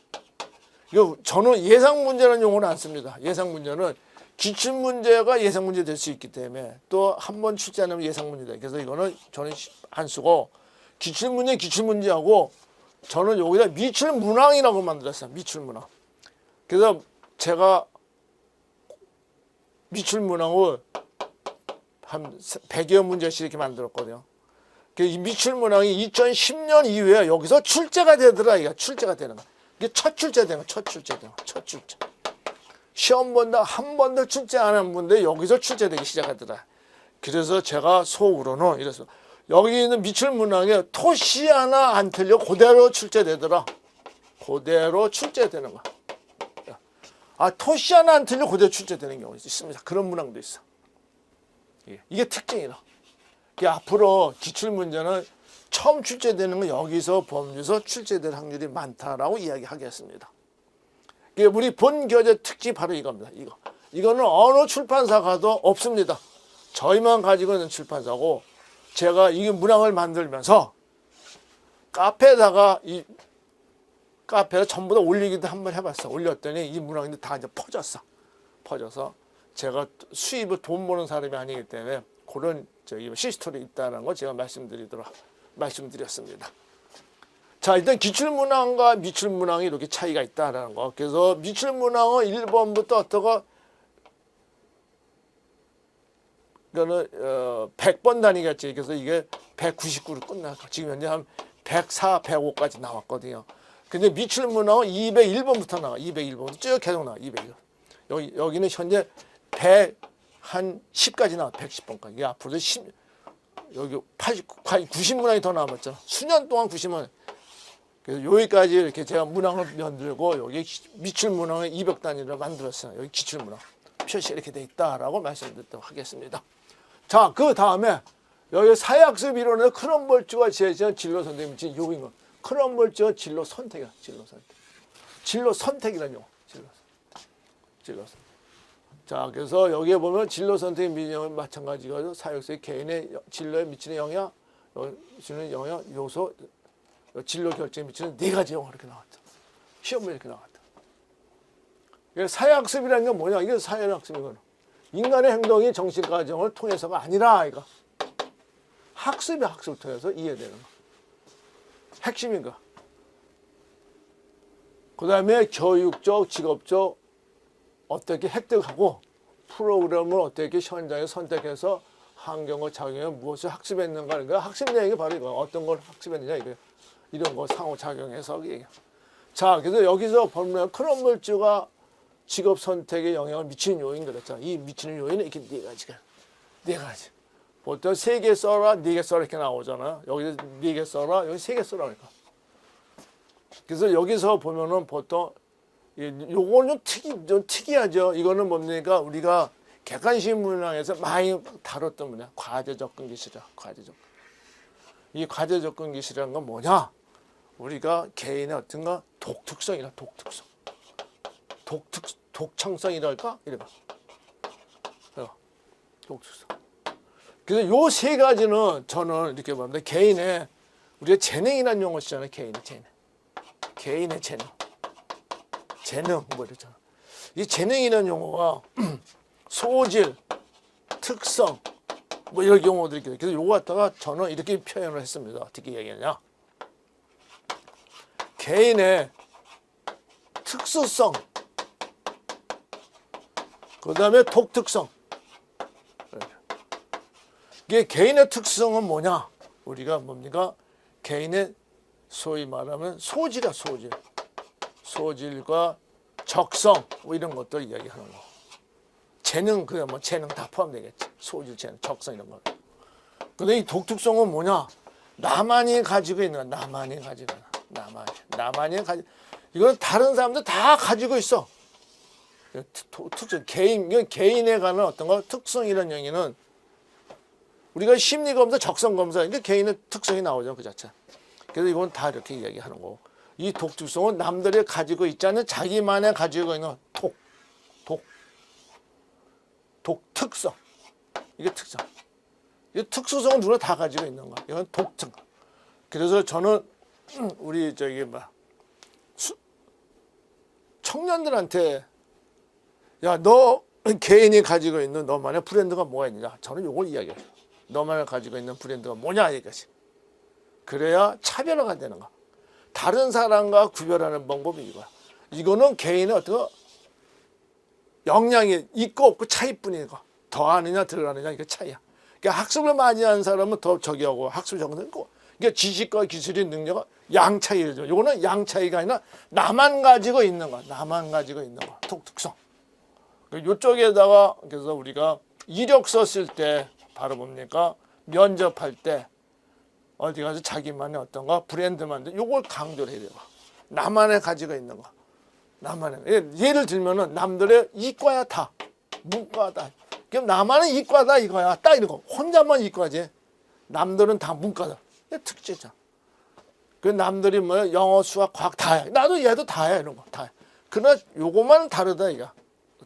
이거 저는 예상문제라는 용어는 안 씁니다. 예상문제는 기출문제가 예상문제 될 수 있기 때문에 또 한 번 출제 안 하면 예상문제다. 그래서 이거는 저는 안 쓰고 기출문제하고 저는 여기다 미출문항이라고 만들었어요. 미출문항. 그래서 제가 미출문항을 한 100여 문제씩 이렇게 만들었거든요. 이 미출문항이 2010년 이후에 여기서 출제가 되더라. 이게 출제가 되는 거야. 이게 첫 출제. 시험 본다 한 번도 출제 안 한 분들 여기서 출제되기 시작하더라. 그래서 제가 속으로는 이래서 여기 있는 미출문항에 토시 하나 안 틀려 그대로 출제되더라. 그대로 출제되는 거야. 토시 하나 안 틀려 그대로 출제되는 경우가 있습니다. 그런 문항도 있어. 이게 특징이다. 앞으로 기출문제는 처음 출제되는 건 여기서 범위에서 출제될 확률이 많다라고 이야기하겠습니다. 우리 본 교재 특징이 바로 이겁니다. 이거는 어느 출판사가도 없습니다. 저희만 가지고 있는 출판사고 제가 이 문항을 만들면서 카페에다가 전부 다 올리기도 한번 해봤어. 올렸더니 이 문항이 다 이제 퍼져서 제가 수입을 돈 버는 사람이 아니기 때문에 그런 시스템이 있다는 거 제가 말씀드렸습니다. 자, 일단 기출문항과 미출문항이 이렇게 차이가 있다는 거. 그래서 미출문항은 1번부터 어떠고 이거는 100번 단위겠지. 그래서 이게 199로 끝나고 지금 현재 한 104, 105까지 나왔거든요. 근데 미출문항은 201번부터 나와. 201번부터 쭉 계속 나와. 201번. 여기는 현재 110까지 나와. 110번까지. 이게 앞으로 여기 90문항이 더 남았잖아. 수년 동안 90문항. 그래서 여기까지 이렇게 제가 문항을 만들고 여기 미출문항을 200단위로 만들었어요. 여기 기출문항. 표시 이렇게 돼 있다라고 말씀드리도록 하겠습니다. 자, 그 다음에 여기 사회학습 이론에서 크럼볼츠가 제시한 진로 선택이 지금 요인 거. 크럼볼츠가 진로 선택이야. 진로 선택이라는 용어. 진로 선택. 자, 그래서 여기에 보면 진로 선택의 미정은 마찬가지고 사회학습이 개인의 진로에 미치는 영향, 요소, 진로 결정에 미치는 4가지 영어 이렇게 나왔다. 시험에 이렇게 나왔다. 사회학습이라는 게 뭐냐? 이게 사회학습이거든. 인간의 행동이 정신과정을 통해서가 아니라 이거. 학습을 통해서 이해되는 거. 핵심인 거. 그 다음에 교육적, 직업적 어떻게 획득하고 프로그램을 어떻게 현장에 선택해서 환경과 작용에 무엇을 학습했는가. 그러니까 학습 내용이 바로 이거. 어떤 걸 학습했느냐 이거. 이런 거 상호작용해서 얘기해. 자, 그래서 여기서 보면 크롬 물질과 직업 선택에 영향을 미치는 요인 그랬잖아. 이 미치는 요인은 이렇게 네 가지가. 네 가지. 보통 3개 써라, 4개 써라 이렇게 나오잖아요. 여기서 4개 써라, 여기 3개 써라 그러니까. 그래서 여기서 보면은 보통 요거는 좀 특이하죠. 이거는 뭡니까? 우리가 객관식 문항에서 많이 다뤘던 분야. 과제 접근 기술이야. 과제 접근. 이 과제 접근 기술이라는 건 뭐냐? 우리가 개인의 어떤가 독특성이라 독특성. 독창성이랄까? 이래봐. 독특성. 그래서 요 세 가지는 저는 이렇게 봅니다. 개인의 우리가 재능이라는 용어 쓰잖아요. 개인의 재능. 개인의 재능. 재능 뭐 이랬잖아. 이 재능이라는 용어가 소질, 특성 뭐 이런 용어들이 있거든요. 그래서 요거 갖다가 저는 이렇게 표현을 했습니다. 어떻게 얘기하냐? 개인의 특수성, 그 다음에 독특성. 이게 개인의 특성은 뭐냐? 우리가 뭡니까? 개인의 소위 말하면 소질이야, 소질. 소질과 적성, 뭐 이런 것들 이야기하는 거. 재능, 그래, 뭐 재능 다 포함되겠지. 소질, 재능, 적성 이런 거. 근데 이 독특성은 뭐냐? 나만이 가지고 있는 거야. 나만이 가지고 있는 거야. 나만이 가지고. 이건 다른 사람들 다 가지고 있어. 특성, 개인에 관한 어떤 거, 특성이라는 얘기는 우리가 심리검사, 적성검사, 이게 개인의 특성이 나오죠, 그 자체. 그래서 이건 다 이렇게 이야기하는 거고. 이 독특성은 남들이 가지고 있지 않은 자기만의 가지고 있는 독특성. 이게 특성. 이 특수성은 누구나 다 가지고 있는 거야. 이건 독특. 그래서 저는 우리 청년들한테 야, 너 개인이 가지고 있는 너만의 브랜드가 뭐가 있느냐? 저는 이걸 이야기해요. 너만이 가지고 있는 브랜드가 뭐냐 이것이. 그래야 차별화가 되는 거. 다른 사람과 구별하는 방법이 이거야. 이거는 개인의 어떤 역량이 있고 없고 차이뿐인 거. 더 아느냐 덜 아느냐 이게 차이야. 그러니까 학습을 많이 하는 사람은 더 저기 하고 학습을 적은 있고. 그러니까 지식과 기술의 능력은 양 차이죠. 이거는 양 차이가 아니라 나만 가지고 있는 거. 나만 가지고 있는 거. 독특성. 이쪽에다가 그래서 우리가 이력서 쓸 때 바로 뭡니까? 면접할 때 어디 가서 자기만의 어떤 거 브랜드 만들 요걸 강조를 해야 돼요. 나만의 가지고 있는 거. 나만의. 예를 들면은 남들의 이과야 다. 문과다. 그럼 나만은 이과다 이거야. 딱 이런 거. 혼자만 이과지. 남들은 다 문과다. 이게 특징이잖아. 그 남들이 뭐 영어, 수학, 과학 다야. 나도 얘도 다야 이런 거. 다야. 그러나 요거만 다르다 이거.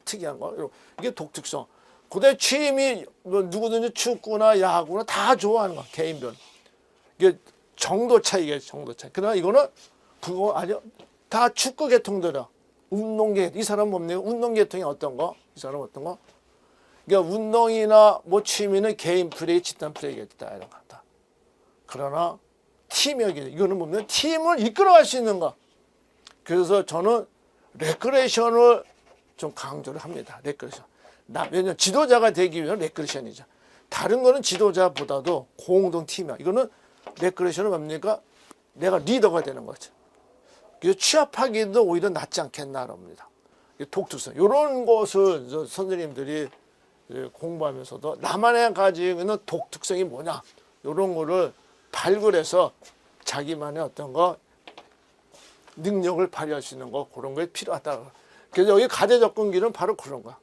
특이한 거. 이게 독특성. 그다음에 취미 뭐 누구든지 축구나 야구나 다 좋아하는 거. 개인별. 이게 정도 차이겠지. 정도 차이. 그러나 이거는 그거 아니야. 다 축구 계통들이야. 운동계. 이 사람은 뭡니까? 운동 계통이 어떤 거? 이 사람은 어떤 거? 그러니까 운동이나 뭐 취미는 개인 플레이, 집단 플레이겠다 이런 거 같다. 그러나 팀이기. 이거는 뭡니까? 팀을 이끌어갈 수 있는 거. 그래서 저는 레크레이션을 좀 강조를 합니다. 레크레이션. 왜냐면 지도자가 되기 위한 레크레이션이죠. 다른 거는 지도자보다도 공동 팀이야. 이거는 레크레이션은 뭡니까? 내가 리더가 되는 거죠. 그래서 취업하기도 오히려 낫지 않겠나랍니다. 독특성. 이런 것을 선생님들이 공부하면서도 나만의 가지고 있는 독특성이 뭐냐. 이런 거를 발굴해서 자기만의 어떤 거 능력을 발휘할 수 있는 거 그런 거에 필요하다. 그래서 여기 가제 접근기는 바로 그런 거야.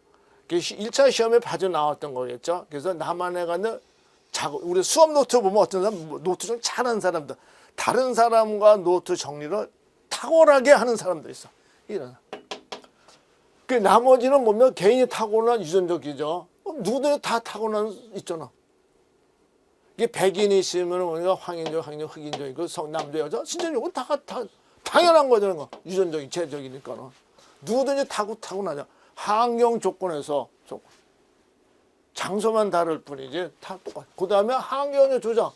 1차 시험에 빠져나왔던 거겠죠. 그래서 나만의 가는 우리 수업 노트 보면 어떤 사람 노트 좀 잘하는 사람들 다른 사람과 노트 정리를 탁월하게 하는 사람도 있어. 이런. 그 나머지는 보면 개인이 타고난 유전적이죠. 누구든 다 타고난 있잖아. 이게 백인이 있으면 우리가 황인종, 흑인종 있고 남자, 여자, 진짜 이건 다 당연한 거잖아. 거. 유전적인, 재적이니까는. 누구든지 타고나죠. 환경 조건에서 장소만 다를 뿐이지 다 똑같아. 그 다음에 환경적 조작.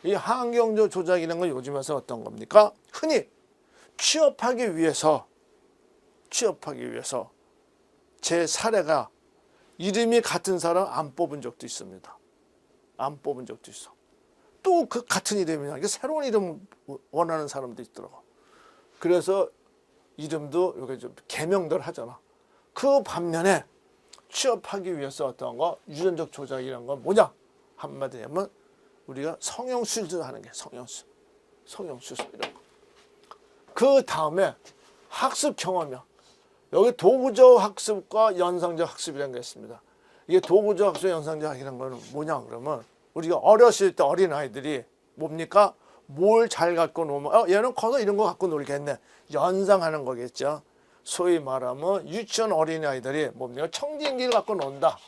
이 환경적 조작이라는 건 요즘에서 어떤 겁니까? 흔히 취업하기 위해서 제 사례가 이름이 같은 사람 안 뽑은 적도 있습니다. 안 뽑은 적도 있어. 또 그 같은 이름이냐. 이게 새로운 이름 원하는 사람도 있더라고. 그래서 이름도 이렇게 좀 개명들 하잖아. 그 반면에 취업하기 위해서 어떤 거 유전적 조작이란 건 뭐냐? 한마디로 하면 우리가 성형수술 하는 게 성형수술 이런 거. 그 다음에 학습 경험이야. 여기 도구적 학습과 연상적 학습이라는 게 있습니다. 이게 도구적 학습, 연상적 학습이라는 거는 뭐냐 그러면 우리가 어렸을 때 어린아이들이 뭡니까? 뭘 잘 갖고 놀면 얘는 커서 이런 거 갖고 놀겠네. 연상하는 거겠죠. 소위 말하면 유치원 어린아이들이 뭡니까? 청진기를 갖고 논다.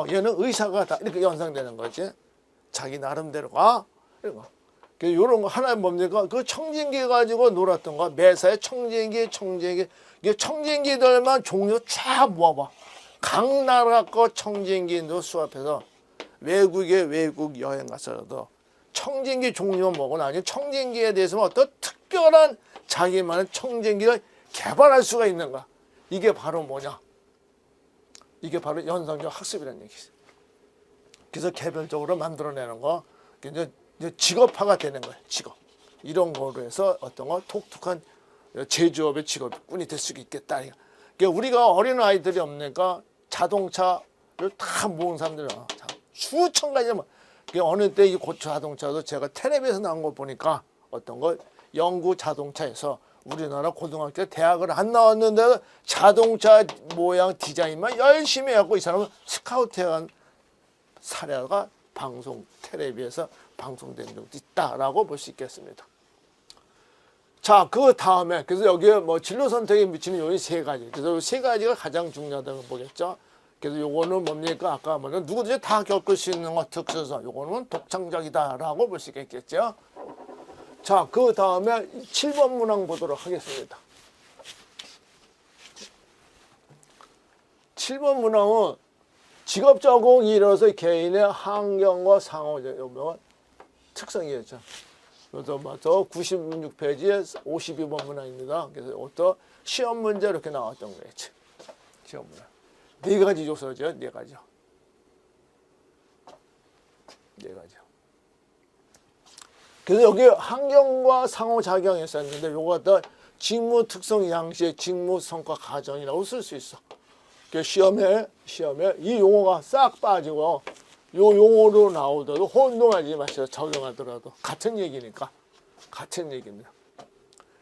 얘는 의사가 다 이렇게 연상되는 거지. 자기 나름대로가 이런 거. 이런 거 하나 뭡니까? 그 청진기 가지고 놀았던 거. 매사에 청진기. 이게 청진기들만 종류 쫙 모아봐. 각 나라 거 청진기도 수합해서 외국 여행 가서라도 청진기 종류만 먹거나 아니면 청진기에 대해서 어떤 특별한 자기만의 청진기를 개발할 수가 있는가. 이게 바로 뭐냐. 이게 바로 연상적 학습이라는 얘기죠. 그래서 개별적으로 만들어내는 거. 이제 직업화가 되는 거예요. 직업. 이런 거로 해서 어떤 거 독특한 제조업의 직업꾼이 될 수 있겠다. 그러니까 우리가 어린아이들이 없으니까 자동차를 다 모은 사람들이 많아. 수천 가지. 어느 때 이 고추 자동차도 제가 텔레비에서 나온 거 보니까 어떤 거 영구 자동차에서 우리나라 고등학교 때 대학을 안 나왔는데 자동차 모양 디자인만 열심히 해갖고 이 사람은 스카우트해간 사례가 방송 텔레비에서 방송된 적도 있다라고 볼 수 있겠습니다. 자, 그 다음에 그래서 여기에 뭐 진로 선택에 미치는 요인 세 가지. 그래서 세 가지가 가장 중요하다고 보겠죠. 그래서 요거는 뭡니까? 아까 뭐는 누구든지 다 겪을 수 있는 것 특수성. 요거는 독창적이다라고 볼 수 있겠죠. 자, 그 다음에 7번 문항 보도록 하겠습니다. 7번 문항은 직업 적응이 이뤄서 개인의 환경과 상호작용 특성이었죠. 그래서 저 96페이지에 52번 문항입니다. 그래서 어떤 시험 문제 이렇게 나왔던 거였죠. 시험 문항. 네 가지 요소죠. 네 가지. 그래서 여기 환경과 상호작용이 있었는데 요거 직무 특성 양식, 직무 성과 가정이라고 쓸 수 있어. 시험에 이 용어가 싹 빠지고 요 용어로 나오더라도 혼동하지 마시고 적용하더라도 같은 얘기니까 같은 얘기입니다.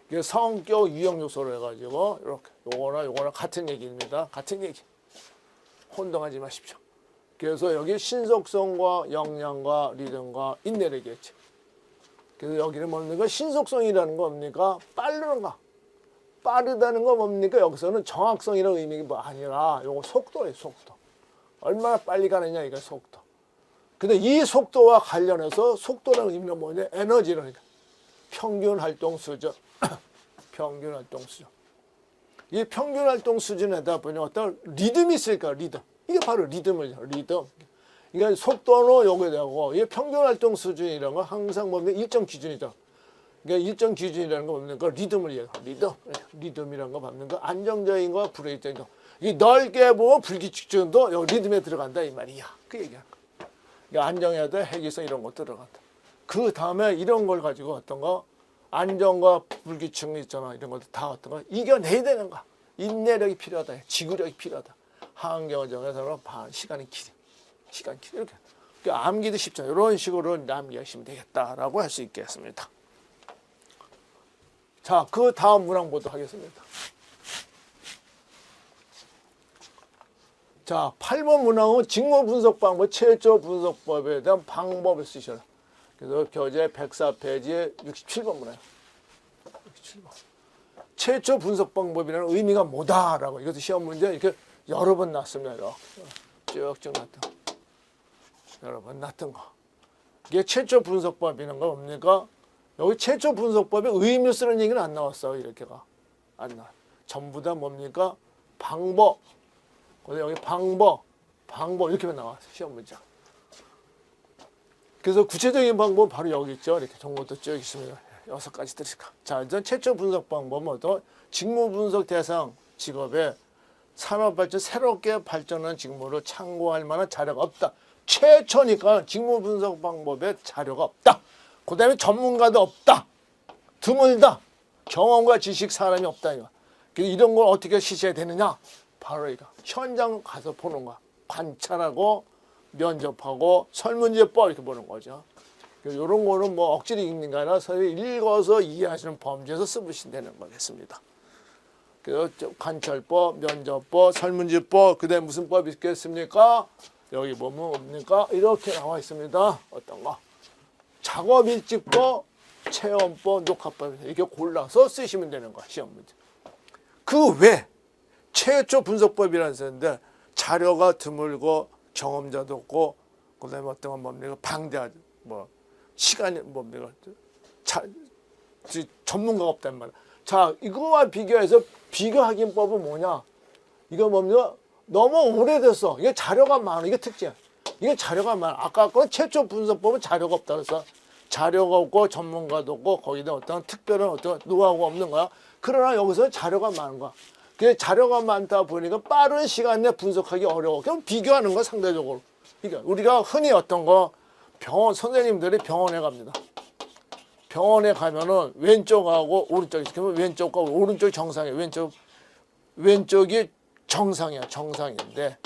이게 성격 유형 요소로 해가지고 이렇게 요거나 같은 얘기입니다. 같은 얘기. 혼동하지 마십시오. 그래서 여기 신속성과 역량과 리듬과 인내를 얘기했지. 그래서 여기는 뭡니까? 신속성이라는 거 뭡니까? 빠르는가? 빠르다는 거 뭡니까? 여기서는 정확성이라는 의미가 뭐 아니라 요거 속도예요, 속도. 얼마나 빨리 가느냐, 이게 속도. 근데 이 속도와 관련해서 속도라는 의미가 뭐냐? 에너지라니까. 평균 활동 수준. 평균 활동 수준. 이 평균 활동 수준에다 보면 어떤 리듬이 있을까? 리듬. 이게 바로 리듬을 리듬. 그러니까 속도는 요게 되고 이 평균 활동 수준이라는 건 항상 보면 일정 기준이죠. 그러니까 일정 기준이라는 거 보면 그 리듬을 얘기해요. 리듬이라는 거 보면 그 안정적인 거, 불규칙적인 거. 이 넓게 보면 불규칙적도 요 리듬에 들어간다 이 말이야. 그 얘기야. 그러니까 안정해야 돼, 해기성 이런 거 들어간다. 그 다음에 이런 걸 가지고 어떤 거 안정과 불규칙 있잖아. 이런 것도 다 어떤 거 이겨내야 되는 거. 인내력이 필요하다. 지구력이 필요하다. 환경을 정해서 시간이 길이. 이렇게. 그러니까 암기도 쉽죠. 이런 식으로 암기하시면 되겠다라고 할 수 있겠습니다. 자, 그 다음 문항 보도록 하겠습니다. 자, 8번 문항은 직무 분석 방법, 최초 분석법에 대한 방법을 쓰셔라. 그래서 교재 104페이지에 67번 문항. 67번. 최초 분석 방법이라는 의미가 뭐다라고 이것도 시험 문제 이렇게 여러 번 났습니다. 쭉쭉 났던. 여러 번 났던 거. 이게 최초 분석법이라는 거 뭡니까? 여기 최초 분석법에 의미 쓰는 얘기는 안 나왔어요. 이렇게가 안 나와. 전부 다 뭡니까? 방법. 여기 방법 이렇게만 나와. 시험 문제. 그래서 구체적인 방법은 바로 여기 있죠. 이렇게 정보도 쭉 있습니다. 6가지 들으실까. 자, 일단 최초 분석 방법은 어떤 직무 분석 대상 직업에 산업발전 새롭게 발전한 직무를 참고할 만한 자료가 없다. 최초니까 직무 분석 방법에 자료가 없다. 그 다음에 전문가도 없다. 드물다. 경험과 지식 사람이 없다. 이거. 이런 걸 어떻게 시셔야 되느냐? 바로 이거. 현장 가서 보는 거야. 관찰하고 면접하고 설문지법 이렇게 보는 거죠. 이런 거는 뭐 억지로 읽는 게 아니라 서로 읽어서 이해하시는 범주에서 쓰시면 되는 거겠습니다. 그래서 관찰법, 면접법, 설문지법, 그 다음에 무슨 법이 있겠습니까? 여기 보면 뭡니까? 이렇게 나와 있습니다. 어떤 거? 작업일지법, 체험법, 녹화법 이렇게 골라서 쓰시면 되는 거야. 시험 문제. 그 외 최초 분석법이라는 쓰는데 자료가 드물고 경험자도 없고 그다음에 어떤 건 뭡니까? 방대하죠. 뭐 시간이 뭡니까? 전문가가 없단 말이야. 자, 이거와 비교해서 비교확인법은 뭐냐? 이거 뭡니까? 너무 오래됐어. 이게 자료가 많아. 이게 특징이야. 이게 자료가 많아. 아까 건 최초 분석법은 자료가 없다 그래서 자료가 없고 전문가도 없고 거기다 어떤 특별한 어떤 노하우가 없는 거야. 그러나 여기서는 자료가 많은 거야. 그 자료가 많다 보니까 빠른 시간 내에 분석하기 어려워. 그럼 비교하는 거야 상대적으로. 그러니까 우리가 흔히 어떤 거 병원 선생님들이 병원에 갑니다. 병원에 가면은 왼쪽하고 오른쪽이 그러면 왼쪽과 오른쪽이 정상이에요. 왼쪽이 정상이야. 정상인데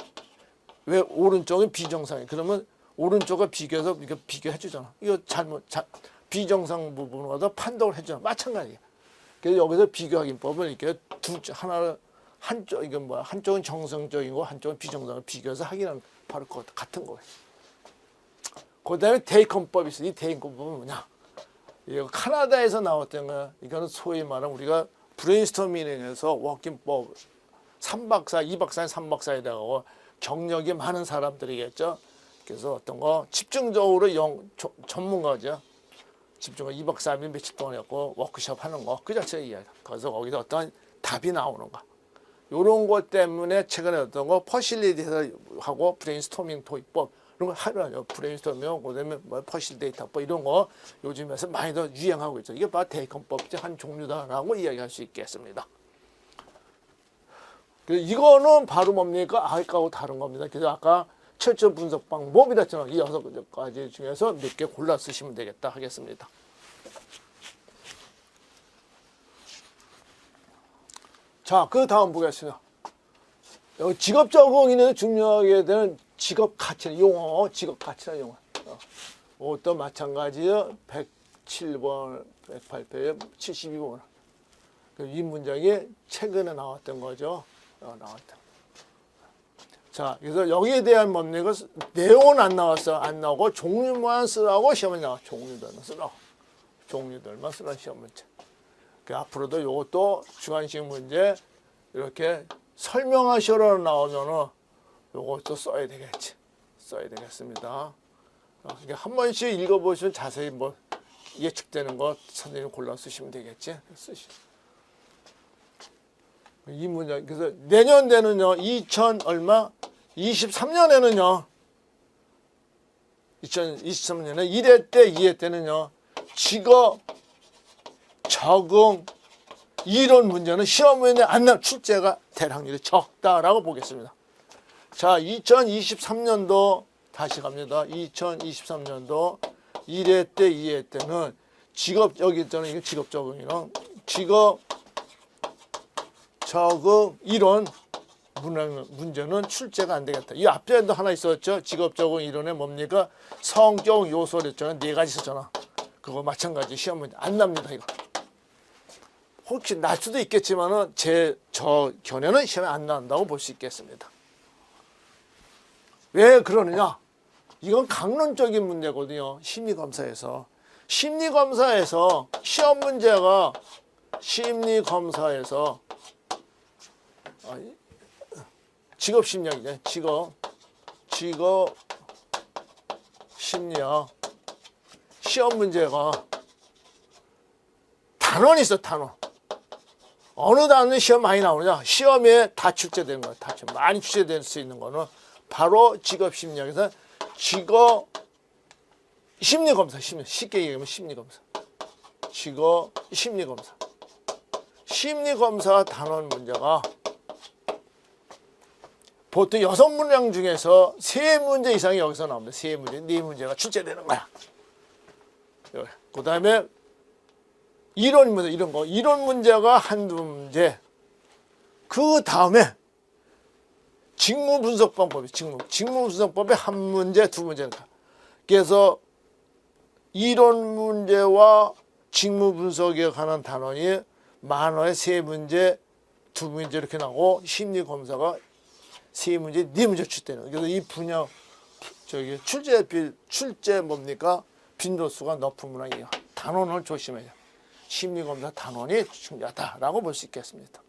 왜 오른쪽은 비정상이야. 그러면 오른쪽과 비교해서 이거 비교해 주잖아. 이거 비정상 부분을 갖다 판독을 해 주잖아. 마찬가지야. 그래서 여기서 비교확인법은 이렇게 한쪽 이건 뭐야? 한쪽은 정상적이고 한쪽은 비정상을 비교해서 확인하는 바로 그것 같은 거예요. 그다음에 대입헌법이 있어. 이 대입헌법은 뭐냐? 이거 캐나다에서 나왔던 거야. 이거는 소위 말하는 우리가 브레인스토밍에서 워킹법 3박사, 2박사, 3박사에다가 경력이 많은 사람들이겠죠. 그래서 어떤 거 집중적으로 전문가죠. 집중적으로 2박 3일 며칠 동안 했고 워크숍 하는 거 그 자체가 이야기다. 그래서 거기서 어떤 답이 나오는 거. 요런 것 때문에 최근에 어떤 거 퍼실리데이터하고 브레인스토밍 도입법 이런 거 하려고 브레인스토밍 그다음에 뭐 퍼실리데이터법 이런 거 요즘에서 많이 더 유행하고 있죠. 이게 바로 대입헌법의 한 종류다라고 이야기할 수 있겠습니다. 이거는 바로 뭡니까? 아까하고 다른 겁니다. 그래서 아까 최초 분석 방법이라 했잖아요. 이 6가지 중에서 몇 개 골라 쓰시면 되겠다 하겠습니다. 자, 그 다음 보겠습니다. 여기 직업 적응에는 중요하게 되는 직업 가치 용어, 직업 가치나 용어. 이것도 마찬가지요. 107번, 108페이지, 72번. 이 문장이 최근에 나왔던 거죠. 나왔다. 자, 그래서 여기에 대한 뭡니까? 내용은 안 나왔어. 안 나오고 종류만 쓰라고 시험에 나와. 종류들만 쓰라고. 종류들만 쓰라고 시험 문제. 앞으로도 이것도 주관식 문제 이렇게 설명하시러 나오면은 이것도 써야 되겠지. 써야 되겠습니다. 그러니까 한 번씩 읽어보시면 자세히 뭐 예측되는 거 선생님 골라 쓰시면 되겠지. 이 문장 그래서 내년 되는요 2000 얼마 23년에는요 2023년에 1회 때 2회 때는요 직업 적응 이론 문제는 시험에 안 나올 출제가 될 확률이 적다라고 보겠습니다. 자 2023년도 다시 갑니다. 2023년도 1회 때 2회 때는 직업 여기 있잖아요. 이게 직업 적응이랑 직업 적응 이론 문제는 출제가 안 되겠다. 이 앞에도 하나 있었죠. 직업 적응 이론에 뭡니까? 성격 요소를 했잖아요. 4가지 있었잖아. 그거 마찬가지 시험 문제 안 납니다. 이거. 혹시 날 수도 있겠지만은 저 견해는 시험에 안 나온다고 볼 수 있겠습니다. 왜 그러느냐? 이건 강론적인 문제거든요. 심리검사에서 시험 문제가 심리검사에서 직업심리학이죠. 직업심리학 시험 문제가 단원이 있어. 단원. 어느 단원이 시험 많이 나오느냐? 시험에 다 출제되는 거야. 다 많이 출제될 수 있는 거는 바로 직업심리학에서 심리검사. 쉽게 얘기하면 심리검사. 심리검사 단원 문제가 보통 6문항 중에서 3문제 이상이 여기서 나옵니다. 3문제, 4문제가 출제되는 거야. 그 다음에 이론 문제, 이런 거. 이론 문제가 한두 문제. 그 다음에 직무 분석 방법이 직무 분석법에 한 문제, 두 문제인가. 그래서 이론 문제와 직무 분석에 관한 단원이 만화에 3문제, 2문제 이렇게 나오고 심리 검사가 3문제, 4문제 출제되는. 그래서 이 분야 출제 뭡니까? 빈도수가 높은 문항이에요. 단원을 조심해요. 심리 검사 단원이 중요하다라고 볼 수 있겠습니다.